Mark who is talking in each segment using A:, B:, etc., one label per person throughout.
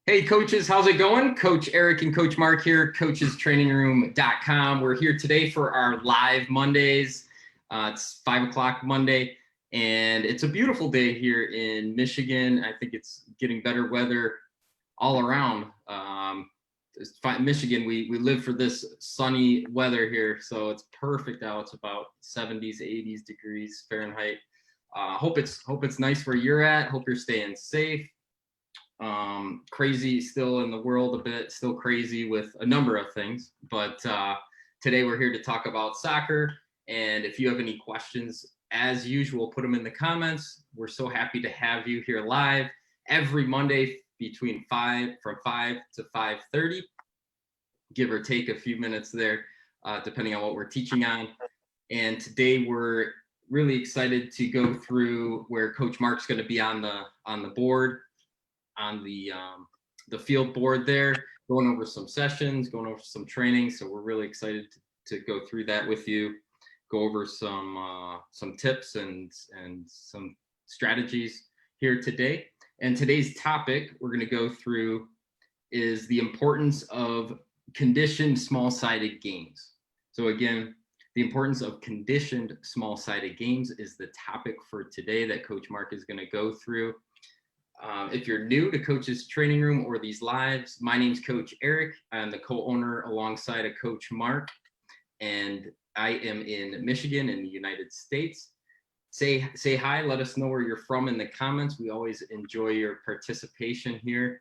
A: Hey coaches, how's it going? Coach Eric and Coach Mark here, coachestrainingroom.com. We're here today for our live Mondays. It's 5 o'clock Monday, and it's a beautiful day here in Michigan. I think it's getting better weather all around. Michigan, we live for this sunny weather here, so it's perfect out. It's about 70s, 80s degrees Fahrenheit. Hope it's nice where you're at. Hope you're staying safe. Crazy still in the world a bit, still crazy with a number of things. But today we're here to talk about soccer. And if you have any questions, as usual, put them in the comments. We're so happy to have you here live every Monday from 5 to 5:30, give or take a few minutes there, depending on what we're teaching on. And today we're really excited to go through where Coach Mark's going to be on the board, on the field board there, going over some sessions, going over some training. So we're really excited to go through that with you, go over some tips and some strategies here today. And today's topic we're going to go through is the importance of conditioned small-sided games. So again, the importance of conditioned small-sided games is the topic for today that Coach Mark is going to go through. If you're new to Coach's Training Room or these lives, my name's Coach Eric. I'm the co-owner alongside of Coach Mark, and I am in Michigan in the United States. Say hi, let us know where you're from in the comments. We always enjoy your participation here.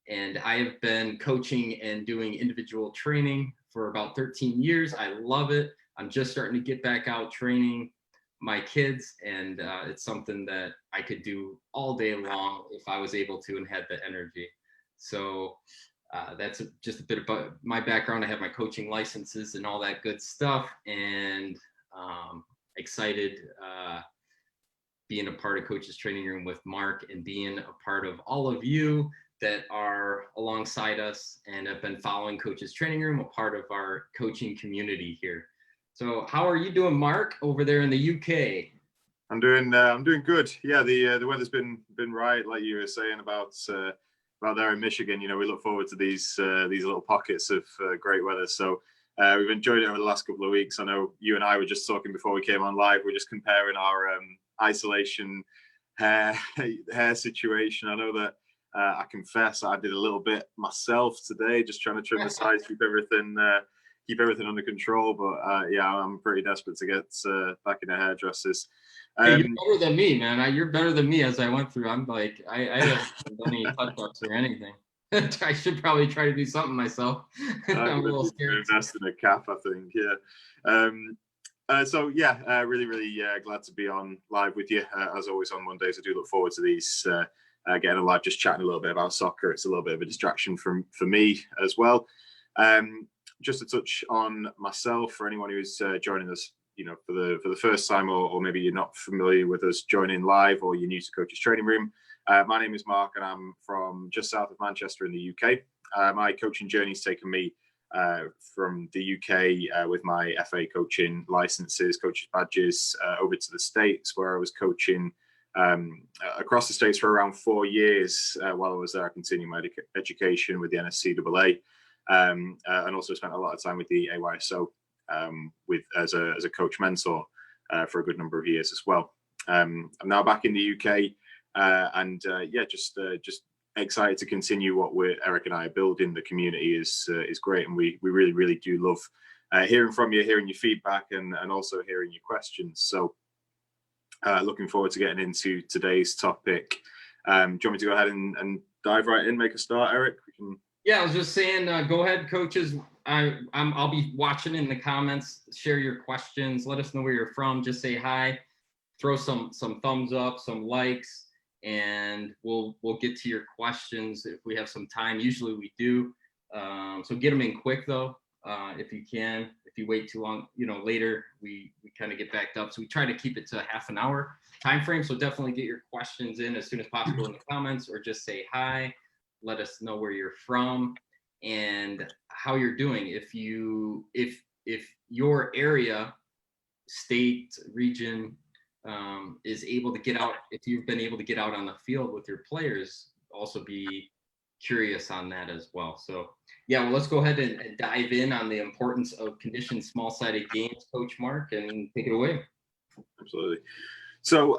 A: And I have been coaching and doing individual training for about 13 years. I love it. I'm just starting to get back out training my kids, and it's something that I could do all day long if I was able to and had the energy. So that's just a bit about my background. I have my coaching licenses and all that good stuff, and excited being a part of Coach's Training Room with Mark and being a part of all of you that are alongside us and have been following Coach's Training Room, a part of our coaching community here. So how are you doing, Mark, over there in the UK?
B: I'm doing good. Yeah, the weather's been right, like you were saying about there in Michigan. You know, we look forward to these little pockets of great weather. So we've enjoyed it over the last couple of weeks. I know you and I were just talking before we came on live. We're just comparing our isolation hair situation. I know that I confess I did a little bit myself today, just trying to trim the sides, keep everything under control. But yeah, I'm pretty desperate to get back in the hairdressers.
A: Hey, you're better than me, man. You're better than me as I went through. I'm like, I haven't done any touch-ups or anything. I should probably try to do something myself. I'm a little scared.
B: Invest in a cap, I think. Yeah. So yeah, really glad to be on live with you as always on Mondays. I do look forward to these getting a live, just chatting a little bit about soccer. It's a little bit of a distraction for me as well. Just to touch on myself for anyone who's joining us, you know, for the first time, or maybe you're not familiar with us joining live, or you're new to Coach's Training Room. My name is Mark, and I'm from just south of Manchester in the UK. My coaching journey's taken me from the UK with my FA coaching licenses, coaches badges, over to the States, where I was coaching across the States for around 4 years. While I was there, I continued my education with the NSCAA, and also spent a lot of time with the AYSO as a coach mentor for a good number of years as well. I'm now back in the UK, and yeah, just excited to continue what Eric and I are building. The community is great, and we really do love hearing from you, hearing your feedback, and also hearing your questions. So looking forward to getting into today's topic. Do you want me to go ahead and dive right in, make a start, Eric?
A: Yeah, I was just saying, go ahead, coaches. I'll be watching in the comments. Share your questions. Let us know where you're from. Just say hi. Throw some thumbs up, some likes, and we'll get to your questions if we have some time. Usually we do. So get them in quick though, if you can. If you wait too long, you know, later we kind of get backed up. So we try to keep it to a half an hour time frame. So definitely get your questions in as soon as possible in the comments, or just say hi. Let us know where you're from and how you're doing. If your area, state, region is able to get out, if you've been able to get out on the field with your players, also be curious on that as well. So yeah, well, let's go ahead and dive in on the importance of conditioned small-sided games, Coach Mark, and take it away.
B: Absolutely. So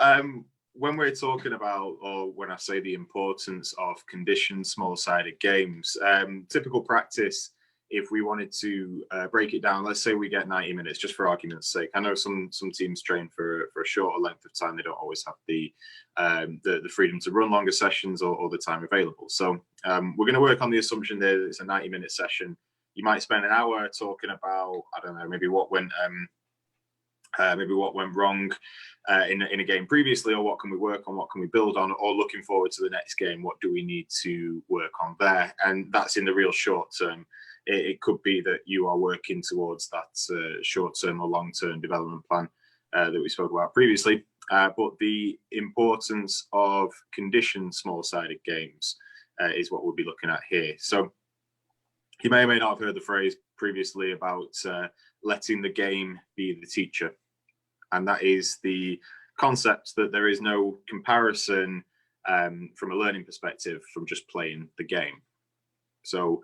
B: when we're talking about, or when I say the importance of conditioned small-sided games, typical practice, if we wanted to break it down, let's say we get 90 minutes, just for argument's sake. I know some teams train for a shorter length of time. They don't always have the freedom to run longer sessions or the time available. So we're going to work on the assumption that it's a 90-minute session. You might spend an hour talking about, I don't know, maybe what went wrong in a game previously, or what can we work on, what can we build on, or looking forward to the next game, what do we need to work on there? And that's in the real short term. It could be that you are working towards that short-term or long-term development plan that we spoke about previously. But the importance of conditioned small-sided games is what we'll be looking at here. So you may or may not have heard the phrase previously about letting the game be the teacher. And that is the concept that there is no comparison from a learning perspective from just playing the game. So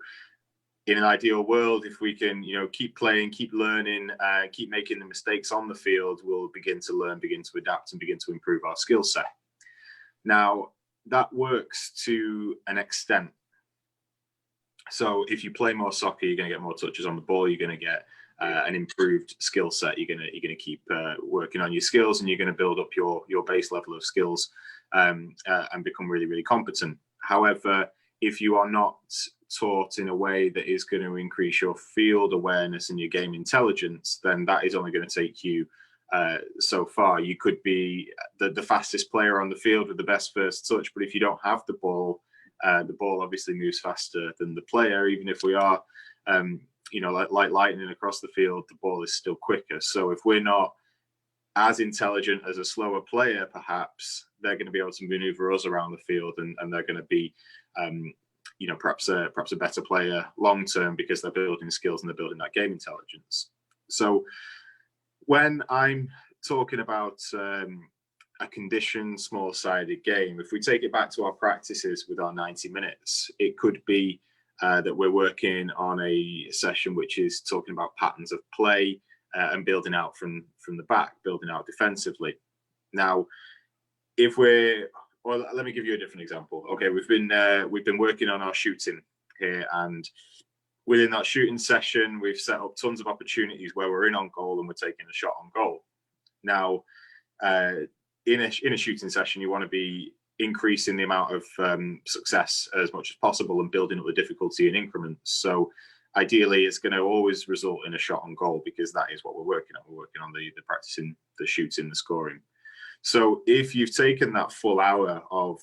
B: in an ideal world, if we can, keep playing, keep learning, keep making the mistakes on the field, we'll begin to learn, begin to adapt, and begin to improve our skill set. Now, that works to an extent. So if you play more soccer, you're going to get more touches on the ball. You're going to get an improved skill set. You're going to keep working on your skills, and you're going to build up your base level of skills and become really, really competent. However, if you are not taught in a way that is going to increase your field awareness and your game intelligence, then that is only going to take you so far. You could be the fastest player on the field with the best first touch, but if you don't have the ball obviously moves faster than the player. Even if we are, like lightning across the field, the ball is still quicker. So if we're not as intelligent as a slower player, perhaps they're going to be able to maneuver us around the field, and they're going to be, perhaps a better player long term because they're building skills and they're building that game intelligence. So when I'm talking about a conditioned small-sided game, if we take it back to our practices with our 90 minutes, it could be that we're working on a session which is talking about patterns of play and building out from the back, building out defensively. Now, let me give you a different example. Okay, we've been working on our shooting here, and within that shooting session, we've set up tons of opportunities where we're in on goal and we're taking a shot on goal. Now, in a shooting session, you want to be increasing the amount of success as much as possible and building up the difficulty in increments. So ideally, it's going to always result in a shot on goal, because that is what we're working on. We're working on the practicing, the shooting, the scoring. So if you've taken that full hour of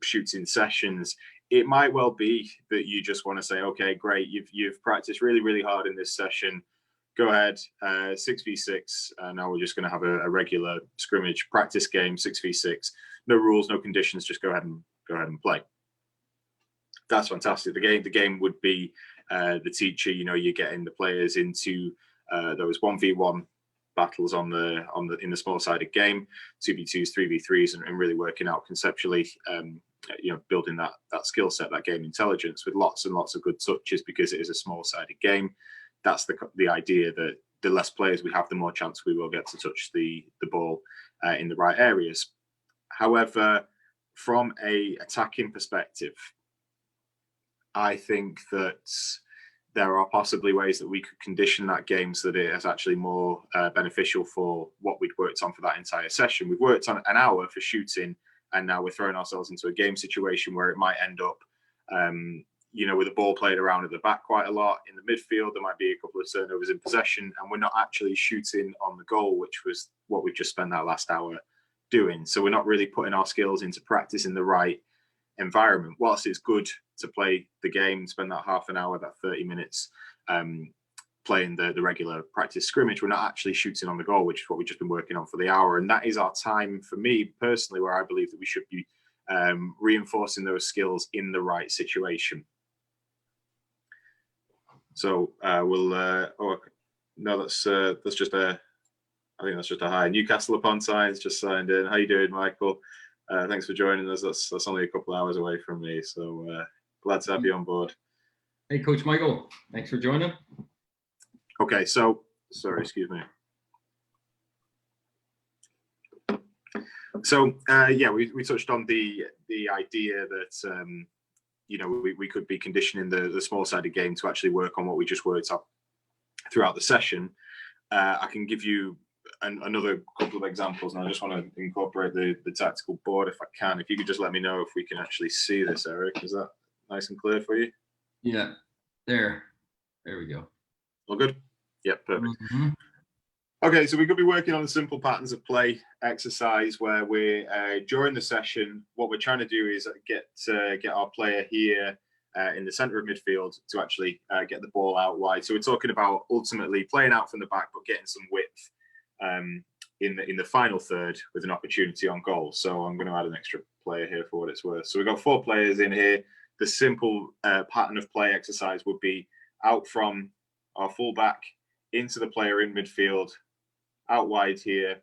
B: shooting sessions, it might well be that you just want to say, okay, great, you've practiced really, really hard in this session. Go ahead, 6v6. Now we're just going to have a regular scrimmage practice game, 6v6. No rules, no conditions. Just go ahead and play. That's fantastic. The game would be the teacher. You're getting the players into those 1v1 battles in the small-sided game, 2v2s, 3v3s, and really working out conceptually. Building that skill set, that game intelligence, with lots and lots of good touches, because it is a small-sided game. That's the idea, that the less players we have, the more chance we will get to touch the ball in the right areas. However, from a attacking perspective, I think that there are possibly ways that we could condition that game so that it is actually more beneficial for what we'd worked on for that entire session. We've worked on an hour for shooting, and now we're throwing ourselves into a game situation where it might end up with the ball played around at the back quite a lot. In the midfield, there might be a couple of turnovers in possession, and we're not actually shooting on the goal, which was what we just spent that last hour doing. So we're not really putting our skills into practice in the right environment. Whilst it's good to play the game, spend that half an hour, that 30 minutes playing the regular practice scrimmage, we're not actually shooting on the goal, which is what we've just been working on for the hour. And that is our time, for me personally, where I believe that we should be reinforcing those skills in the right situation. So that's just a hi. Newcastle upon Tyne's just signed in. How you doing, Michael? Thanks for joining us. That's only a couple of hours away from me, so Glad to have you on board.
A: Hey, Coach Michael, thanks for joining.
B: Okay, so sorry, excuse me. So yeah, we touched on the idea that you know, we could be conditioning the small-sided game to actually work on what we just worked on throughout the session. I can give you another couple of examples, and I just want to incorporate the tactical board if I can. If you could just let me know if we can actually see this, Eric. Is that nice and clear for you?
A: Yeah, there we go.
B: All good? Yep, perfect.
A: Mm-hmm.
B: Okay, so we could be working on a simple patterns of play exercise where we're during the session, what we're trying to do is get our player here in the center of midfield to actually get the ball out wide. So we're talking about ultimately playing out from the back, but getting some width in the final third with an opportunity on goal. So I'm going to add an extra player here for what it's worth. So we've got 4 players in here. The simple pattern of play exercise would be out from our fullback into the player in midfield, out wide here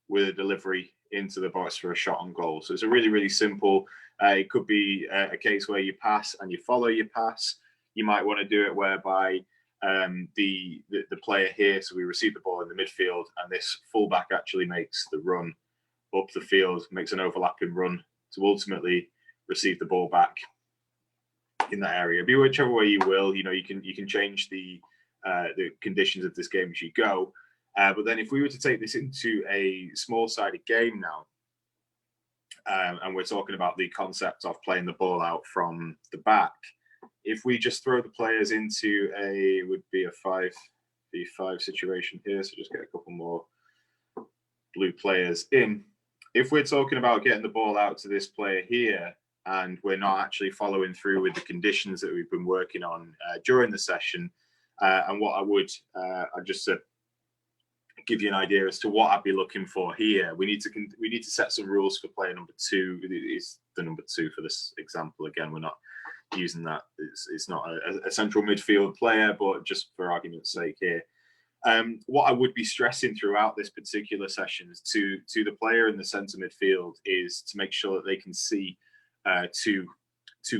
B: with a delivery into the box for a shot on goal. So it's a really, really simple. It could be a case where you pass and you follow your pass. You might want to do it whereby the player here, so we receive the ball in the midfield, and this fullback actually makes the run up the field, makes an overlapping run to ultimately receive the ball back in that area. Be whichever way you will. You know, you can change the conditions of this game as you go. But then if we were to take this into a small-sided game now, and we're talking about the concept of playing the ball out from the back, if we just throw the players into would be a 5v5 situation here, so just get a couple more blue players in. If we're talking about getting the ball out to this player here, and we're not actually following through with the conditions that we've been working on during the session, and what I would, I just give you an idea as to what I'd be looking for here. We need to set some rules for player number 2. It's the number 2 for this example. Again, we're not using that. It's not a central midfield player, but just for argument's sake here. What I would be stressing throughout this particular session is to the player in the centre midfield is to make sure that they can see two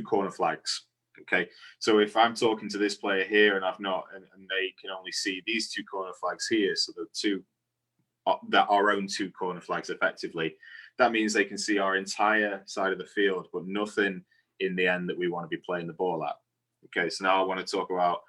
B: corner flags. Okay, so if I'm talking to this player here and I've not, and they can only see these 2 corner flags here, so the two that our own 2 corner flags effectively, that means they can see our entire side of the field, but nothing in the end that we want to be playing the ball at. Okay, so now I want to talk about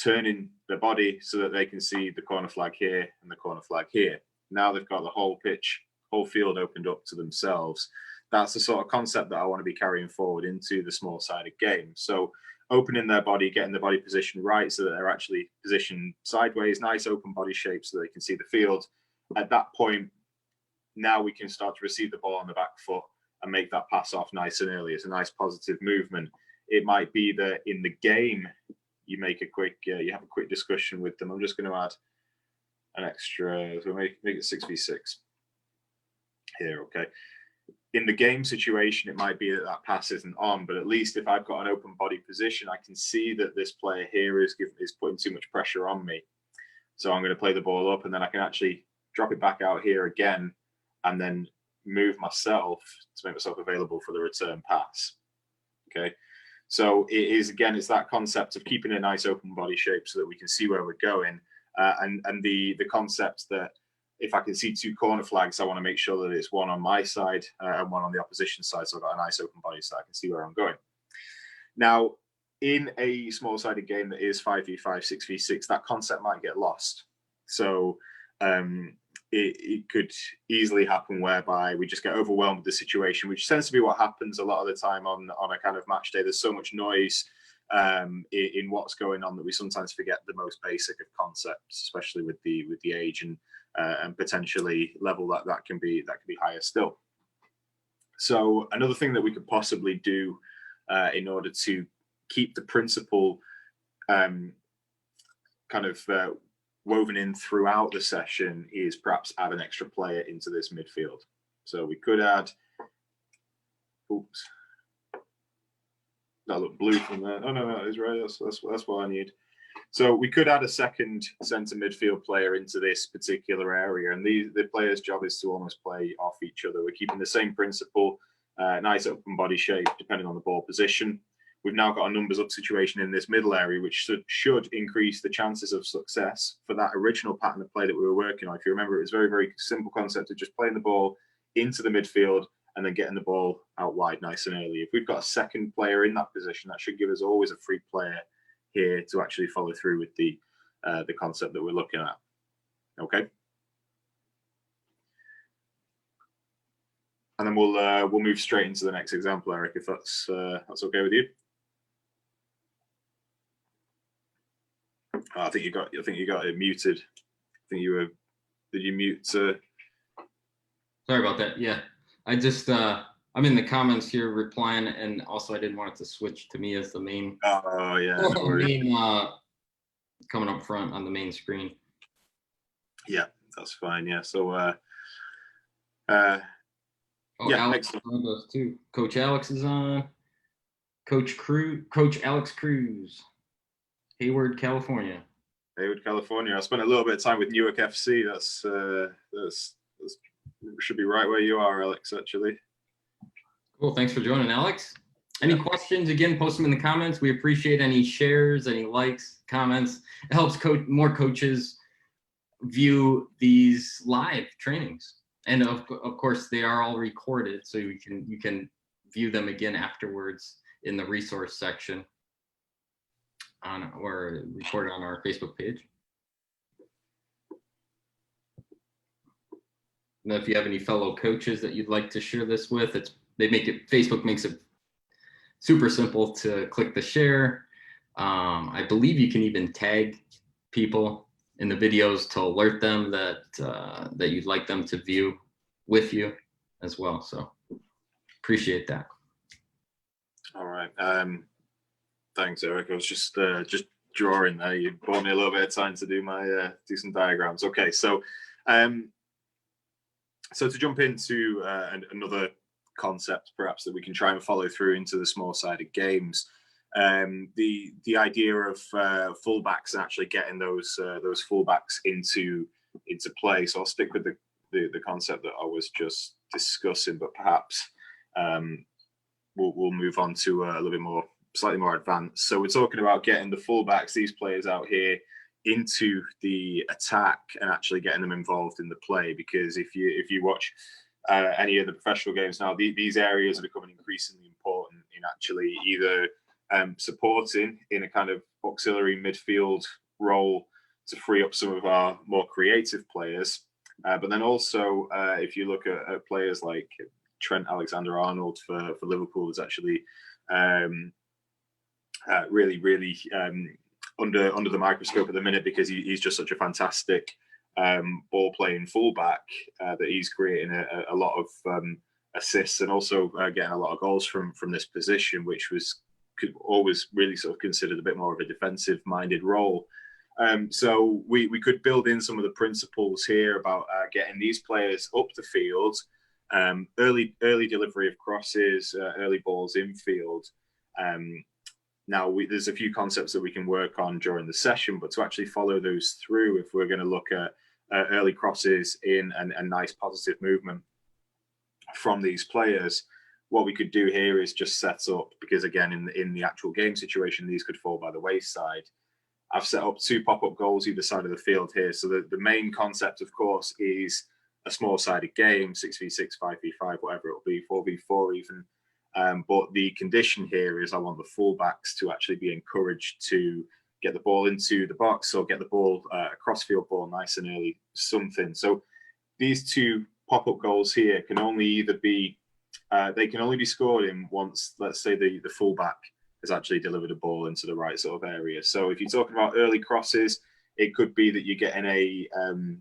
B: turning the body so that they can see the corner flag here and the corner flag here. Now they've got the whole pitch, whole field opened up to themselves. That's the sort of concept that I want to be carrying forward into the small-sided game. So opening their body, getting the body position right so that they're actually positioned sideways, nice open body shape so they can see the field. At that point, now we can start to receive the ball on the back foot and make that pass off nice and early. It's a nice positive movement. It might be that in the game, you make a quick, you have a quick discussion with them. I'm just going to add an extra, so make it 6v6 here, okay. In the game situation, it might be that that pass isn't on, but at least if I've got an open body position, I can see that this player here is putting too much pressure on me. So I'm going to play the ball up, and then I can actually drop it back out here again, and then move myself to make myself available for the return pass. Okay. So it is, again, it's that concept of keeping a nice open body shape so that we can see where we're going. And the concept that if I can see 2 corner flags, I want to make sure that it's one on my side and one on the opposition side. So I've got a nice open body so I can see where I'm going. Now, in a small-sided game that is 5v5, 6v6, that concept might get lost. So it could easily happen whereby we just get overwhelmed with the situation, which tends to be what happens a lot of the time on a kind of match day. There's so much noise in what's going on that we sometimes forget the most basic of concepts, especially with the age and potentially level that can be higher still. So another thing that we could possibly do in order to keep the principle kind of woven in throughout the session is perhaps add an extra player into this midfield. So we could add, oops, that looked blue from there. Oh no, it's right. That's what I need. So we could add a second centre midfield player into this particular area, and the player's job is to almost play off each other. We're keeping the same principle, nice open body shape, depending on the ball position. we've now got a numbers up situation in this middle area, which should increase the chances of success for that original pattern of play that we were working on. If you remember, it was very, very simple concept of just playing the ball into the midfield and then getting the ball out wide nice and early. If we've got a second player in that position, that should give us always a free player here to actually follow through with the concept that we're looking at. Okay. And then we'll move straight into the next example, Eric, if that's okay with you. Oh, I think you got it muted. I think you were. Did you mute? Sorry
A: about that. Yeah, I just I'm in the comments here replying, and also I didn't want it to switch to me as the main.
B: Oh yeah, no worries.
A: Coming up front on the main screen.
B: Yeah, that's fine. Yeah, so
A: Alex on those too. Coach Alex is on. Coach Alex Cruz, Hayward, California.
B: Hayward, California. I spent a little bit of time with Newark FC. That's should be right where you are, Alex. Actually.
A: Cool. Thanks for joining, Alex. Any questions? Again, post them in the comments. We appreciate any shares, any likes, comments. It helps more coaches view these live trainings. And of course, they are all recorded, so you can view them again afterwards in the resource section or recorded on our Facebook page. And if you have any fellow coaches that you'd like to share this with, Facebook makes it super simple to click the share. I believe you can even tag people in the videos to alert them that you'd like them to view with you as well. So appreciate that.
B: All right. Thanks, Eric. I was just drawing there. You bought me a little bit of time to do my do some diagrams. Okay, so to jump into another concept, perhaps that we can try and follow through into the small-sided games. The idea of fullbacks and actually getting those fullbacks into play. So I'll stick with the concept that I was just discussing, but perhaps we'll move on to a little bit more, slightly more advanced. So we're talking about getting the fullbacks, these players out here, into the attack and actually getting them involved in the play. Because if you watch any of the professional games now, these areas are becoming increasingly important in actually either supporting in a kind of auxiliary midfield role to free up some of our more creative players. But then also, if you look at players like Trent Alexander-Arnold for Liverpool, is actually really under the microscope at the minute, because he's just such a fantastic ball playing fullback that he's creating a lot of assists and also getting a lot of goals from this position, which was always really sort of considered a bit more of a defensive minded role. So we could build in some of the principles here about getting these players up the field, early delivery of crosses, early balls infield. Now, there's a few concepts that we can work on during the session, but to actually follow those through, if we're going to look at early crosses in and nice positive movement from these players, what we could do here is just set up, because again, in the actual game situation, these could fall by the wayside. I've set up 2 pop-up goals either side of the field here. So the main concept, of course, is a small-sided game, 6v6, 5v5, whatever it'll be, 4v4 even. But the condition here is I want the fullbacks to actually be encouraged to get the ball into the box or get the ball, a cross-field ball, nice and early, something. So these 2 pop-up goals here can only either be, they can only be scored in once, let's say, the fullback has actually delivered a ball into the right sort of area. So if you're talking about early crosses, it could be that you're getting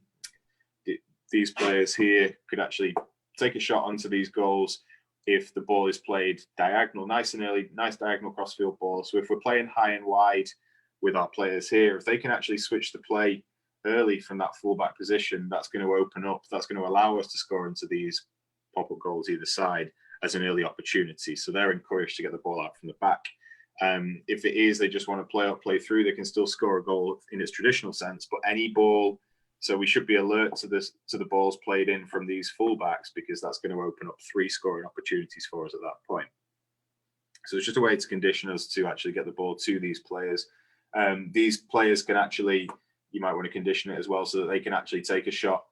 B: these players here could actually take a shot onto these goals if the ball is played diagonal, nice and early, nice diagonal crossfield ball. So if we're playing high and wide with our players here, if they can actually switch the play early from that fullback position, that's going to open up, that's going to allow us to score into these pop-up goals either side as an early opportunity. So they're encouraged to get the ball out from the back. If it is they just want to play up, play through, they can still score a goal in its traditional sense. But any ball, so we should be alert to the balls played in from these fullbacks, because that's going to open up 3 scoring opportunities for us at that point. So it's just a way to condition us to actually get the ball to these players. These players can actually, you might want to condition it as well so that they can actually take a shot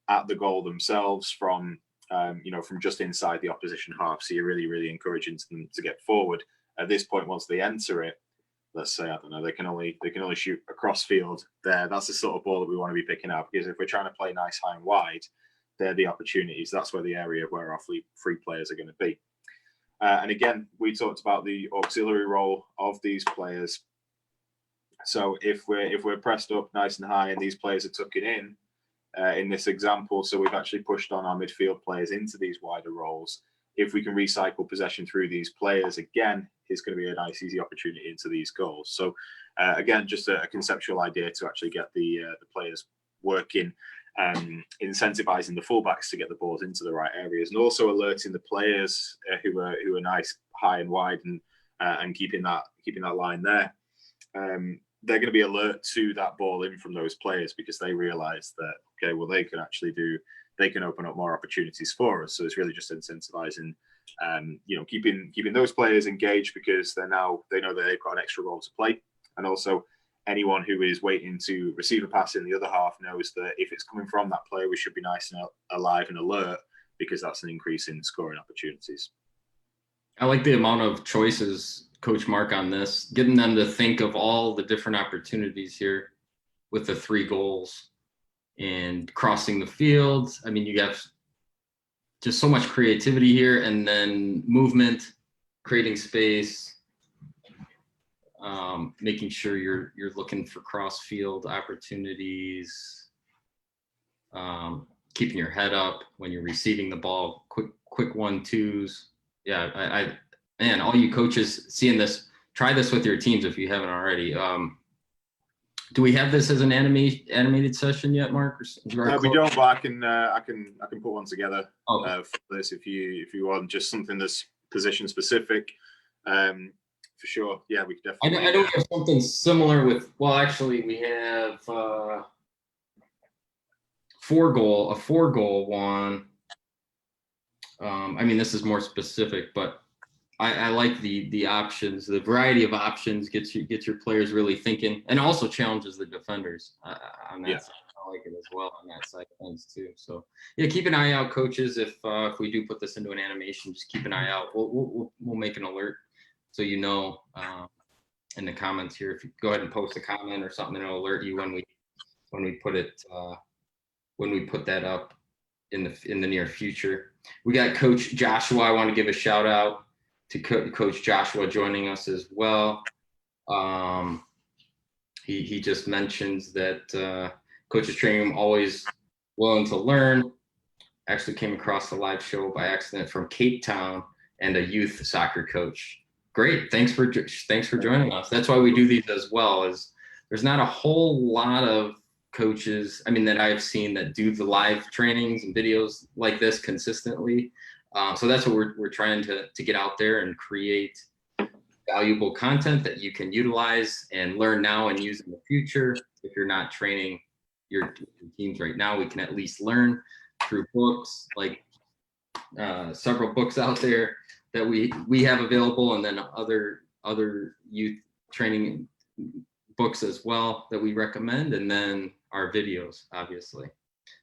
B: at the goal themselves from, from just inside the opposition half. So you're really, really encouraging them to get forward. At this point, once they enter it, let's say, I don't know, they can only shoot across field there. That's the sort of ball that we want to be picking up, because if we're trying to play nice, high and wide, they're the opportunities. That's where the area where our free players are going to be. And again, we talked about the auxiliary role of these players. So if we're pressed up nice and high and these players are tucking in this example, so we've actually pushed on our midfield players into these wider roles. If we can recycle possession through these players, again, it's going to be a nice, easy opportunity into these goals. So again, just a conceptual idea to actually get the players working, incentivizing the fullbacks to get the balls into the right areas, and also alerting the players who are nice, high and wide, and keeping that line there. They're going to be alert to that ball in from those players, because they realize that, okay, well, they can open up more opportunities for us. So it's really just incentivizing, keeping those players engaged, because they know that they've got an extra role to play. And also anyone who is waiting to receive a pass in the other half knows that if it's coming from that player, we should be nice and alive and alert, because that's an increase in scoring opportunities.
A: I like the amount of choices, Coach Mark, on this, getting them to think of all the different opportunities here with the 3 goals and crossing the field. I mean, you have just so much creativity here, and then movement, creating space, making sure you're looking for cross field opportunities, keeping your head up when you're receiving the ball, quick 1-2s. Yeah, man, all you coaches seeing this, try this with your teams if you haven't already. Do we have this as an animated session yet, Mark?
B: We don't, but I can put one together for this if you want, just something that's position specific. For sure, yeah, we could definitely.
A: I know we have something similar with. Well, actually, we have a 4-goal one. I mean, this is more specific, but I like the options. The variety of options gets your players really thinking, and also challenges the defenders on that side. I like it as well on that side of things too. So yeah, keep an eye out, coaches. If we do put this into an animation, just keep an eye out. We'll make an alert so you know in the comments here. If you go ahead and post a comment or something, it'll alert you when we put it when we put that up in the near future. We got Coach Joshua. I want to give a shout out to Coach Joshua joining us as well. He just mentions that Coach is training him, always willing to learn. Actually came across the live show by accident from Cape Town, and a youth soccer coach. Great, thanks for joining us. That's why we do these as well. Is there's not a whole lot of coaches, I mean, that I've seen that do the live trainings and videos like this consistently. So that's what we're trying to get out there and create valuable content that you can utilize and learn now and use in the future. If you're not training your teams right now, we can at least learn through books, like several books out there that we have available, and then other youth training books as well that we recommend, and then our videos, obviously.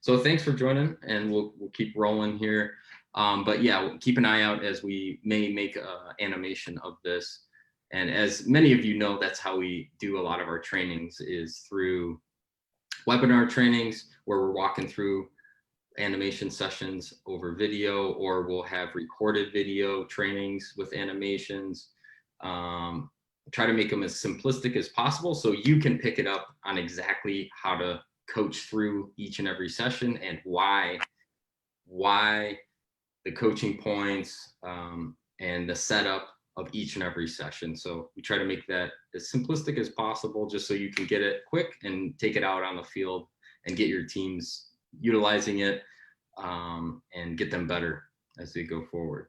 A: So thanks for joining, and we'll keep rolling here. But yeah, keep an eye out as we may make animation of this. And as many of you know, that's how we do a lot of our trainings, is through webinar trainings, where we're walking through animation sessions over video, or we'll have recorded video trainings with animations. Try to make them as simplistic as possible so you can pick it up on exactly how to coach through each and every session, and why the coaching points and the setup of each and every session. So we try to make that as simplistic as possible, just so you can get it quick and take it out on the field and get your teams utilizing it, and get them better as they go forward.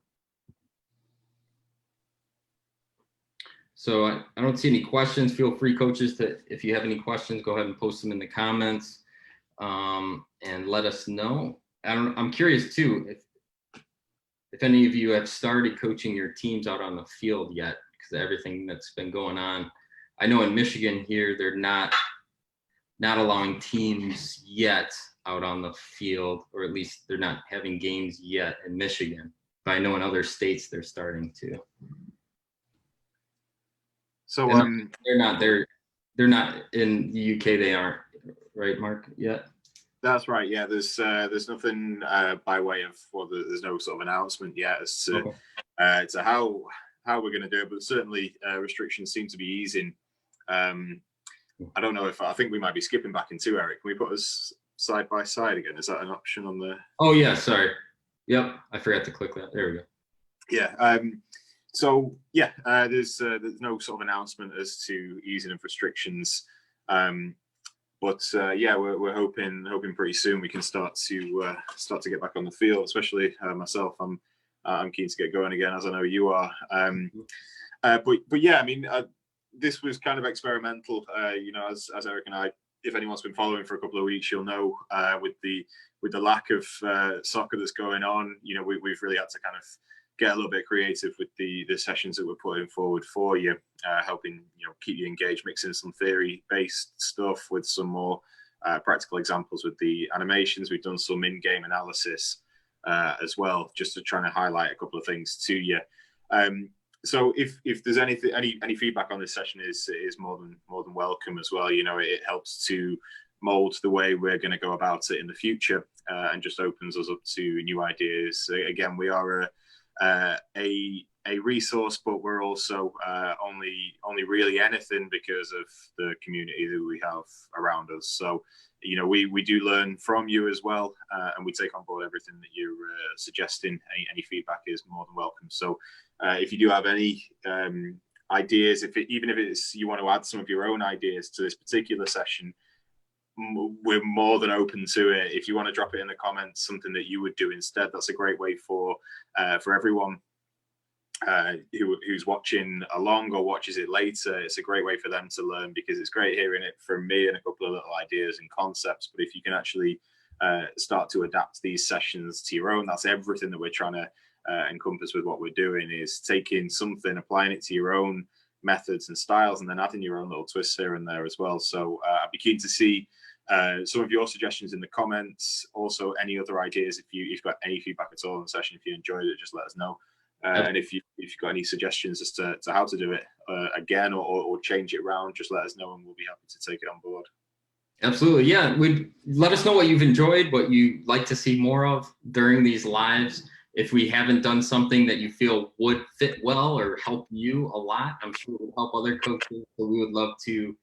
A: So I don't see any questions. Feel free, coaches, to, if you have any questions, go ahead and post them in the comments, and let us know. I'm curious too, if any of you have started coaching your teams out on the field yet, because everything that's been going on. I know in Michigan here, they're not allowing teams yet out on the field, or at least they're not having games yet in Michigan. But I know in other states they're starting to.
B: So
A: they're not in the UK. They aren't, right, Mark? Yet.
B: That's right. Yeah, there's nothing by way of, well, there's no sort of announcement yet as to to how we're going to do it, but certainly restrictions seem to be easing. I don't know if I think we might be skipping back into Eric. Can we put us side by side again? Is that an option on the?
A: Oh yeah, sorry. Yep, I forgot to click that. There we go.
B: Yeah. So yeah, there's no sort of announcement as to easing of restrictions. But yeah, we're hoping pretty soon we can start to get back on the field. Especially myself, I'm keen to get going again, as I know you are. But yeah, I mean, this was kind of experimental. You know, as Eric and I, if anyone's been following for a couple of weeks, you'll know with the lack of soccer that's going on, you know, we've really had to kind of get a little bit creative with the sessions that we're putting forward for you, helping, you know, keep you engaged, mixing some theory-based stuff with some more practical examples with the animations. We've done some in-game analysis as well, just to try to highlight a couple of things to you. So if there's any feedback on this session is more than welcome as well. You know, it helps to mold the way we're going to go about it in the future, and just opens us up to new ideas. Again, we are a resource, but we're also only really anything because of the community that we have around us. So, you know, we do learn from you as well, and we take on board everything that you're suggesting. Any feedback is more than welcome. So if you do have any ideas, even if it's you want to add some of your own ideas to this particular session, we're more than open to it. If you want to drop it in the comments, something that you would do instead, that's a great way for everyone who's watching along or watches it later. It's a great way for them to learn, because it's great hearing it from me and a couple of little ideas and concepts. But if you can actually start to adapt these sessions to your own, that's everything that we're trying to encompass with what we're doing, is taking something, applying it to your own methods and styles, and then adding your own little twists here and there as well. So I'd be keen to see some of your suggestions in the comments. Also, any other ideas, if you've got any feedback at all on the session, if you enjoyed it, just let us know. And if you've got any suggestions as to how to do it again or change it around, just let us know and we'll be happy to take it on board.
A: Absolutely. Yeah. Let us know what you've enjoyed, what you'd like to see more of during these lives. If we haven't done something that you feel would fit well or help you a lot, I'm sure it would help other coaches. So we would love to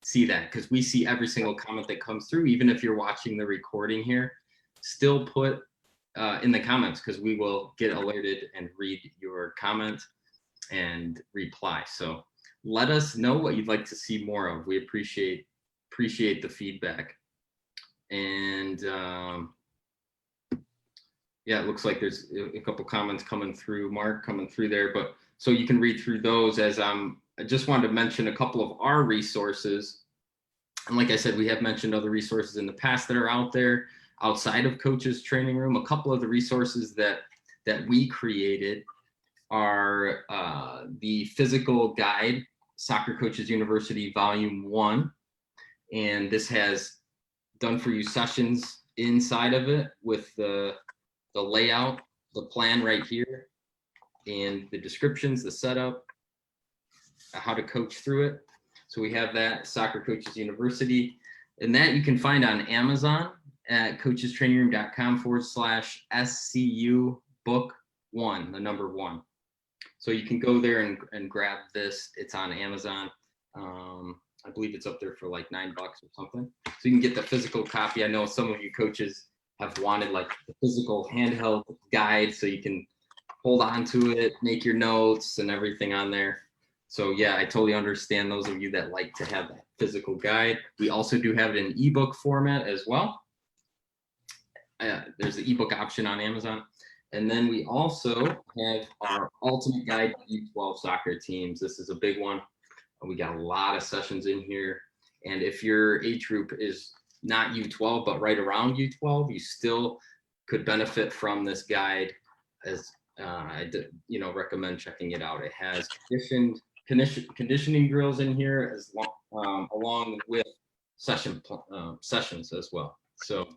A: see that, because we see every single comment that comes through. Even if you're watching the recording here, still put in the comments, because we will get alerted and read your comment and reply. So let us know what you'd like to see more of. We appreciate the feedback. And yeah, it looks like there's a couple comments coming through, Mark, coming through there, but so you can read through those. As I just wanted to mention a couple of our resources. And like I said, we have mentioned other resources in the past that are out there outside of Coach's Training Room. A couple of the resources that we created are the physical guide, Soccer Coaches University Volume 1. And this has done for you sessions inside of it with the layout, the plan right here, and the descriptions, the setup, how to coach through it. So we have that, Soccer Coaches University, and that you can find on Amazon at coachestrainingroom.com/SCU book 1, the number 1. So you can go there and grab this. It's on Amazon. I believe it's up there for like $9 or something. So you can get the physical copy. I know some of you coaches have wanted like the physical handheld guide, so you can hold on to it, make your notes and everything on there. So yeah, I totally understand those of you that like to have that physical guide. We also do have it in ebook format as well. There's the ebook option on Amazon. And then we also have our ultimate guide to U12 soccer teams. This is a big one. We got a lot of sessions in here. And if your age group is not U12, but right around U12, you still could benefit from this guide, as recommend checking it out. It has conditioning drills in here along with sessions as well. So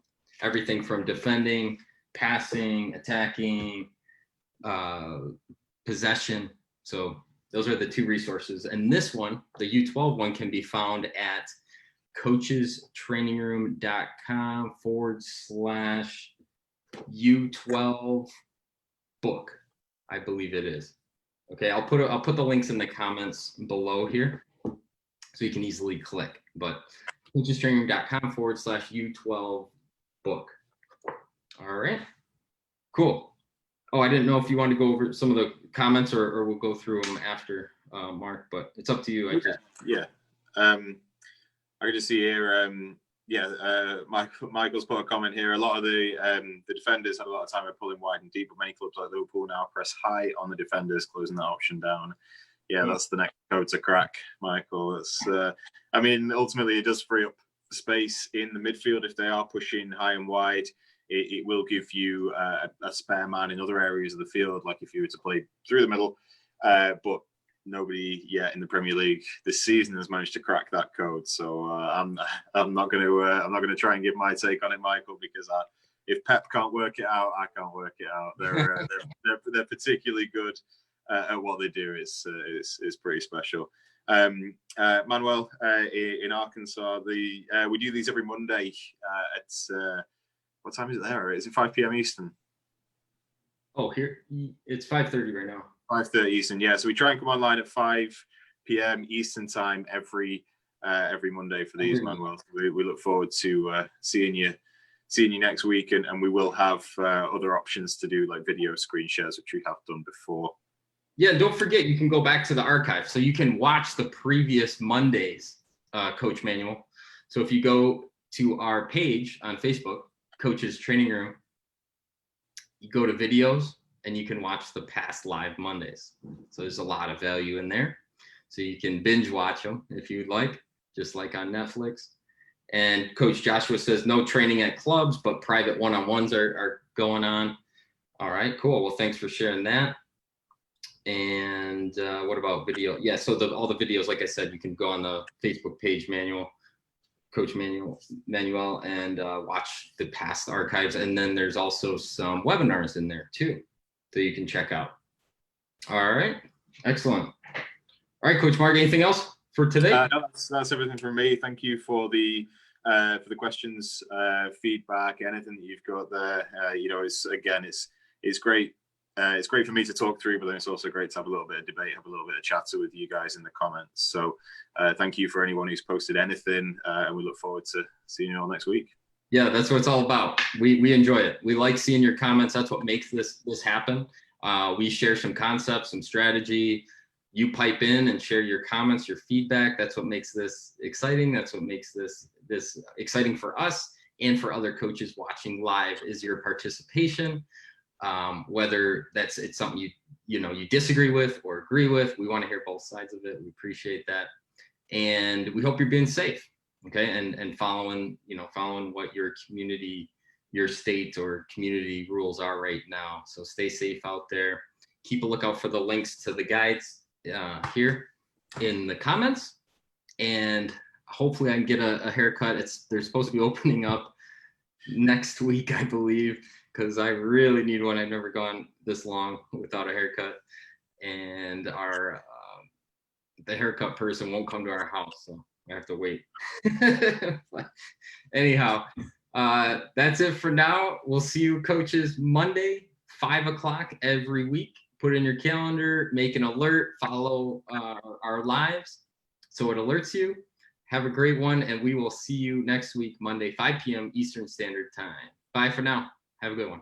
A: everything from defending, passing, attacking, possession. So those are the 2 resources. And this one, the U12 one, can be found at coachestrainingroom.com/U12 book, I believe it is. Okay, I'll put the links in the comments below here so you can easily click. But coachestrainingroom.com/U12 book. All right, cool. Oh, I didn't know if you wanted to go over some of the comments or we'll go through them after, Mark, but it's up to you.
B: I can just see here. Michael's put a comment here. A lot of the defenders had a lot of time at pulling wide and deep, but many clubs like Liverpool now press high on the defenders, closing that option down. Yeah, that's the next code to crack, Michael. It's, ultimately it does free up space in the midfield if they are pushing high and wide. It will give you a spare man in other areas of the field, like if you were to play through the middle. But nobody yet in the Premier League this season has managed to crack that code. So I'm not going to try and give my take on it, Michael, because if Pep can't work it out, I can't work it out. They're particularly good at what they do. It's pretty special. Manuel in Arkansas, we do these every Monday at what time is it there? Is it 5 p.m. Eastern?
A: Oh, here it's 5:30 right now.
B: 5:30 Eastern, yeah. So we try and come online at 5 p.m. Eastern time every Monday for these, Manuel. We look forward to seeing you next week, and we will have other options to do like video screen shares, which we have done before.
A: Yeah, don't forget you can go back to the archive, so you can watch the previous Monday's Coach Manual. So if you go to our page on Facebook, Coach's Training Room, you go to videos and you can watch the past live Mondays. So there's a lot of value in there. So you can binge watch them if you'd like, just like on Netflix. And Coach Joshua says no training at clubs, but private one-on-ones are going on. All right, cool. Well, thanks for sharing that. And what about video? Yeah, so all the videos, like I said, you can go on the Facebook page, Coach Manuel, and watch the past archives. And then there's also some webinars in there too, that you can check out. All right, excellent. All right, Coach Mark, anything else for today?
B: No, that's everything from me. Thank you for the questions, feedback, anything that you've got there. It's great. It's great for me to talk through, but then it's also great to have a little bit of debate, have a little bit of chatter with you guys in the comments. So thank you for anyone who's posted anything, and we look forward to seeing you all next week.
A: Yeah, that's what it's all about. We enjoy it. We like seeing your comments. That's what makes this happen. We share some concepts, some strategy. You pipe in and share your comments, your feedback. That's what makes this exciting. That's what makes this exciting for us and for other coaches watching live is your participation. Whether it's something you disagree with or agree with, we want to hear both sides of it. We appreciate that, and we hope you're being safe, okay, and following what your community, your state or community rules are right now. So stay safe out there. Keep a lookout for the links to the guides here in the comments, and hopefully I can get a haircut. They're supposed to be opening up next week, I believe, because I really need one. I've never gone this long without a haircut, and the haircut person won't come to our house, so I have to wait. Anyhow, that's it for now. We'll see you, coaches, Monday, 5 o'clock every week. Put it in your calendar, make an alert, follow our lives so it alerts you. Have a great one, and we will see you next week, Monday, 5 p.m. Eastern Standard Time. Bye for now. Have a good one.